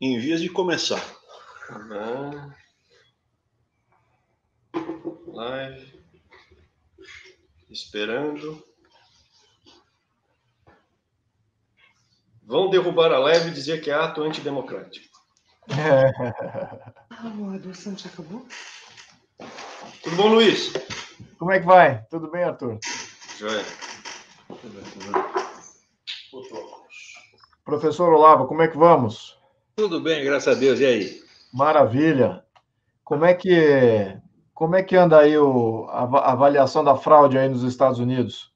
em vias de começar. Live. Esperando. Vão derrubar a live e dizer que é ato antidemocrático. A adoção já acabou? Tudo bom, Luiz? Como é que vai? Tudo bem, Arthur? Joia. Professor Olavo, como é que vamos? Tudo bem, graças a Deus. E aí? Maravilha. Como é que anda aí a avaliação da fraude aí nos Estados Unidos?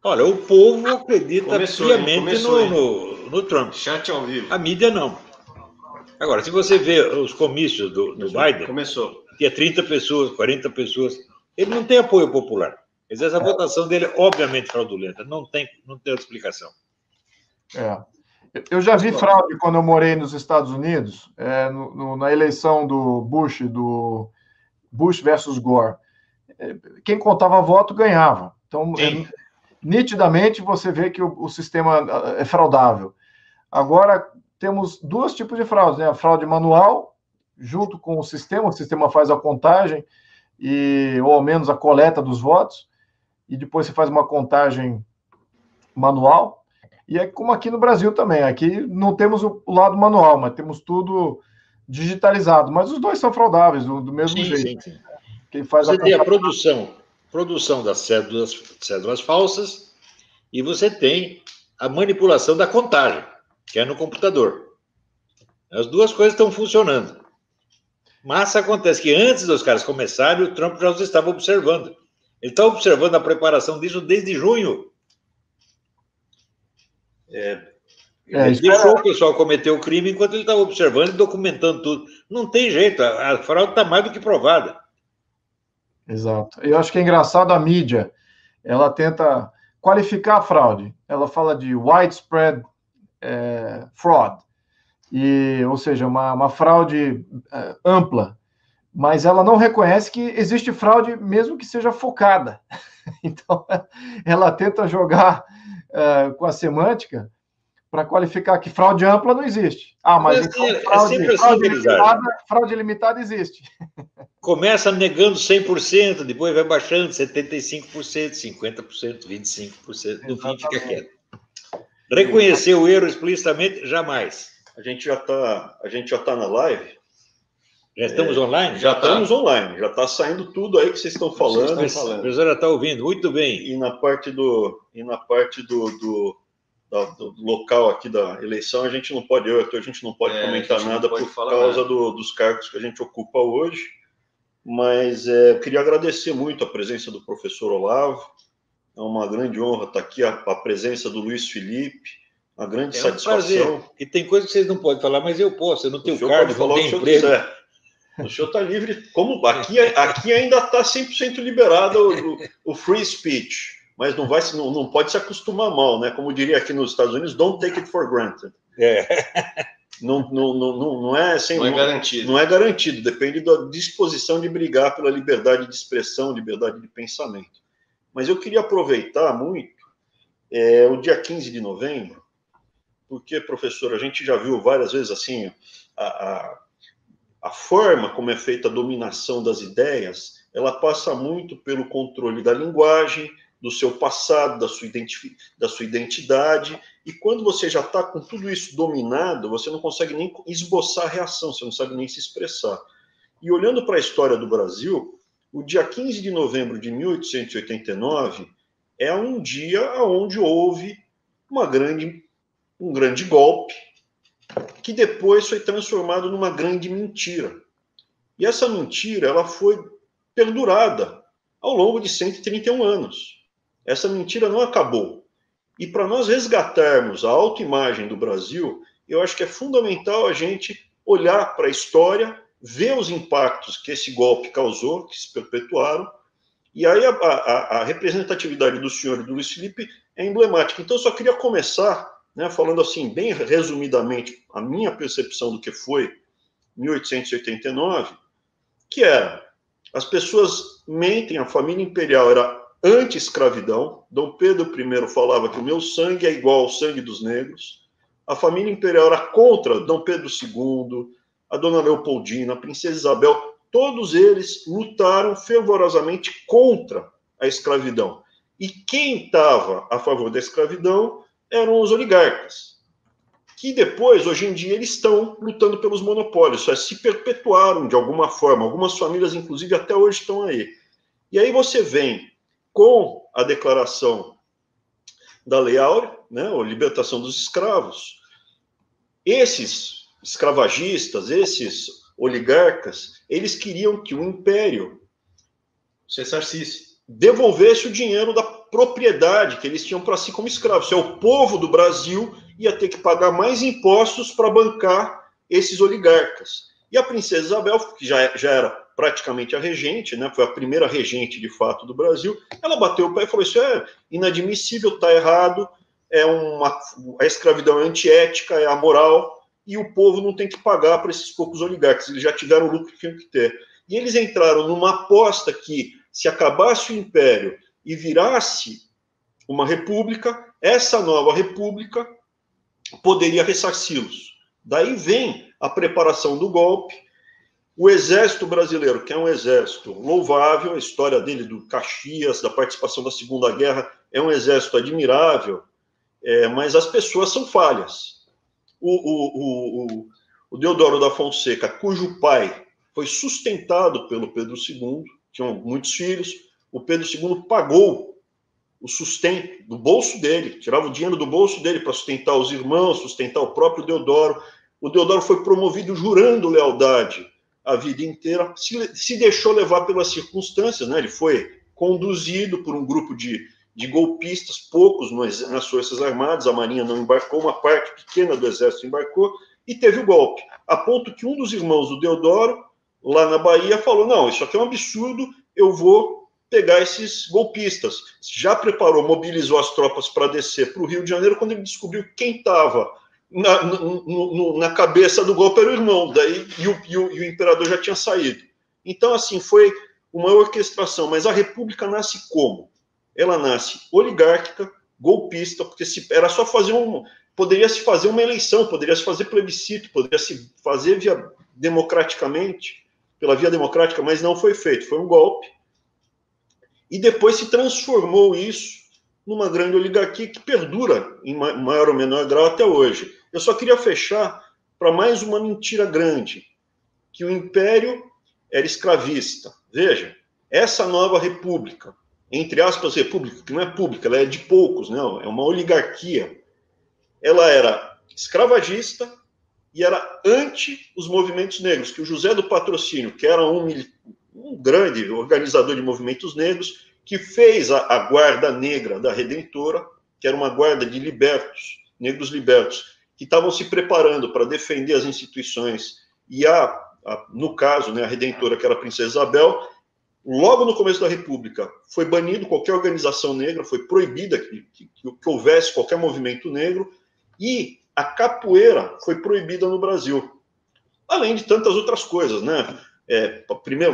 Olha, o povo acredita piamente no Trump. Chat ao vivo. A mídia não. Agora, se você vê os comícios do Biden, que é 30 pessoas, 40 pessoas, ele não tem apoio popular. Mas essa votação dele é obviamente fraudulenta. Não tem outra explicação. Eu já vi fraude quando eu morei nos Estados Unidos, na eleição do Bush versus Gore. Quem contava voto ganhava. Então, nitidamente, você vê que o sistema é fraudável. Agora, temos dois tipos de fraude, né? A fraude manual, junto com o sistema faz a contagem, ou ao menos a coleta dos votos, e depois você faz uma contagem manual. E é como aqui no Brasil também. Aqui não temos o lado manual, mas temos tudo digitalizado. Mas os dois são fraudáveis, do mesmo jeito. Sim. Quem faz você tem a produção das cédulas falsas e você tem a manipulação da contagem, que é no computador. As duas coisas estão funcionando. Mas acontece que antes dos caras começarem, o Trump já os estava observando. Ele está observando a preparação disso desde junho. Ele deixou o pessoal cometer o crime enquanto ele estava observando e documentando tudo. Não tem jeito, a fraude está mais do que provada. Exato. Eu acho que é engraçado a mídia. Ela tenta qualificar a fraude. Ela fala de widespread fraud, ou seja, uma fraude ampla. Mas ela não reconhece que existe fraude mesmo que seja focada. Então, ela tenta jogar com a semântica para qualificar que fraude ampla não existe. Mas então, fraude limitada existe. Começa negando 100%, depois vai baixando 75%, 50%, 25%, no fim fica quieto. Reconhecer o erro explicitamente, jamais. A gente já está na live. Já estamos online? Já estamos online, já está saindo tudo aí que vocês estão falando. A professora está ouvindo, muito bem. E na parte do local aqui da eleição, a gente não pode comentar nada por causa dos cargos que a gente ocupa hoje. Mas eu queria agradecer muito a presença do professor Olavo. É uma grande honra estar aqui, a presença do Luiz Felipe, uma grande satisfação. Prazer. E tem coisa que vocês não podem falar, mas eu posso, eu não tenho cargo, não tenho emprego. O senhor está livre, como aqui ainda está 100% liberado o free speech, mas não pode se acostumar mal, né? Como diria aqui nos Estados Unidos, don't take it for granted. Não é garantido. Não é garantido, depende da disposição de brigar pela liberdade de expressão, liberdade de pensamento. Mas eu queria aproveitar muito o dia 15 de novembro, porque, professor, a gente já viu várias vezes assim a forma como é feita a dominação das ideias, ela passa muito pelo controle da linguagem, do seu passado, da sua identidade, e quando você já está com tudo isso dominado, você não consegue nem esboçar a reação, você não sabe nem se expressar. E olhando para a história do Brasil, o dia 15 de novembro de 1889 é um dia onde houve um grande golpe, que depois foi transformado numa grande mentira. E essa mentira ela foi perdurada ao longo de 131 anos. Essa mentira não acabou. E para nós resgatarmos a autoimagem do Brasil, eu acho que é fundamental a gente olhar para a história, ver os impactos que esse golpe causou, que se perpetuaram, e aí a representatividade do senhor e do Luiz Felipe é emblemática. Então, eu só queria começar, né, falando assim, bem resumidamente, a minha percepção do que foi 1889, que era, as pessoas mentem, a família imperial era anti-escravidão, Dom Pedro I falava que o meu sangue é igual ao sangue dos negros, a família imperial era contra Dom Pedro II, a Dona Leopoldina, a Princesa Isabel, todos eles lutaram fervorosamente contra a escravidão. E quem estava a favor da escravidão eram os oligarcas, que depois, hoje em dia, eles estão lutando pelos monopólios, se perpetuaram de alguma forma, algumas famílias, inclusive, até hoje estão aí. E aí você vem com a declaração da Lei Áurea, né, a libertação dos escravos, esses escravagistas, esses oligarcas, eles queriam que o império devolvesse o dinheiro da propriedade que eles tinham para si como escravos. Isso é, o povo do Brasil ia ter que pagar mais impostos para bancar esses oligarcas. E a princesa Isabel, que já era praticamente a regente, né, foi a primeira regente, de fato, do Brasil, ela bateu o pé e falou, isso é inadmissível, está errado, a escravidão é antiética, é amoral, e o povo não tem que pagar para esses poucos oligarcas, eles já tiveram o lucro que tinham que ter. E eles entraram numa aposta que, se acabasse o império e virasse uma república, essa nova república poderia ressarci-los. Daí vem a preparação do golpe. O exército brasileiro, que é um exército louvável, a história dele, do Caxias, da participação da Segunda Guerra, é um exército admirável, mas as pessoas são falhas. O Deodoro da Fonseca, cujo pai foi sustentado pelo Pedro II, tinham muitos filhos, o Pedro II pagou o sustento do bolso dele, tirava o dinheiro do bolso dele para sustentar os irmãos, sustentar o próprio Deodoro. O Deodoro foi promovido jurando lealdade a vida inteira, se deixou levar pelas circunstâncias, né? Ele foi conduzido por um grupo de golpistas, poucos nas Forças Armadas, a Marinha não embarcou, uma parte pequena do Exército embarcou, e teve o golpe, a ponto que um dos irmãos do Deodoro, lá na Bahia, falou, não, isso aqui é um absurdo, eu vou pegar esses golpistas. Já preparou, mobilizou as tropas para descer para o Rio de Janeiro, quando ele descobriu quem estava na cabeça do golpe era o irmão, daí, e o imperador já tinha saído. Então, assim, foi uma orquestração, mas a república nasce como? Ela nasce oligárquica, golpista, porque era só fazer poderia-se fazer uma eleição, poderia-se fazer plebiscito, poderia-se fazer democraticamente, pela via democrática, mas não foi feito, foi um golpe. E depois se transformou isso numa grande oligarquia que perdura em maior ou menor grau até hoje. Eu só queria fechar para mais uma mentira grande, que o império era escravista. Veja, essa nova república, entre aspas, república, que não é pública, ela é de poucos, né? É uma oligarquia. Ela era escravagista e era anti os movimentos negros, que o José do Patrocínio, que era um grande organizador de movimentos negros, que fez a Guarda Negra da Redentora, que era uma guarda de libertos, negros libertos, que estavam se preparando para defender as instituições, e no caso, né, a Redentora, que era a Princesa Isabel, logo no começo da República, foi banido qualquer organização negra, foi proibida que houvesse qualquer movimento negro, e a capoeira foi proibida no Brasil, além de tantas outras coisas, né?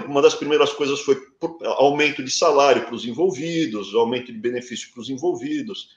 Uma das primeiras coisas foi aumento de salário para os envolvidos, aumento de benefício para os envolvidos.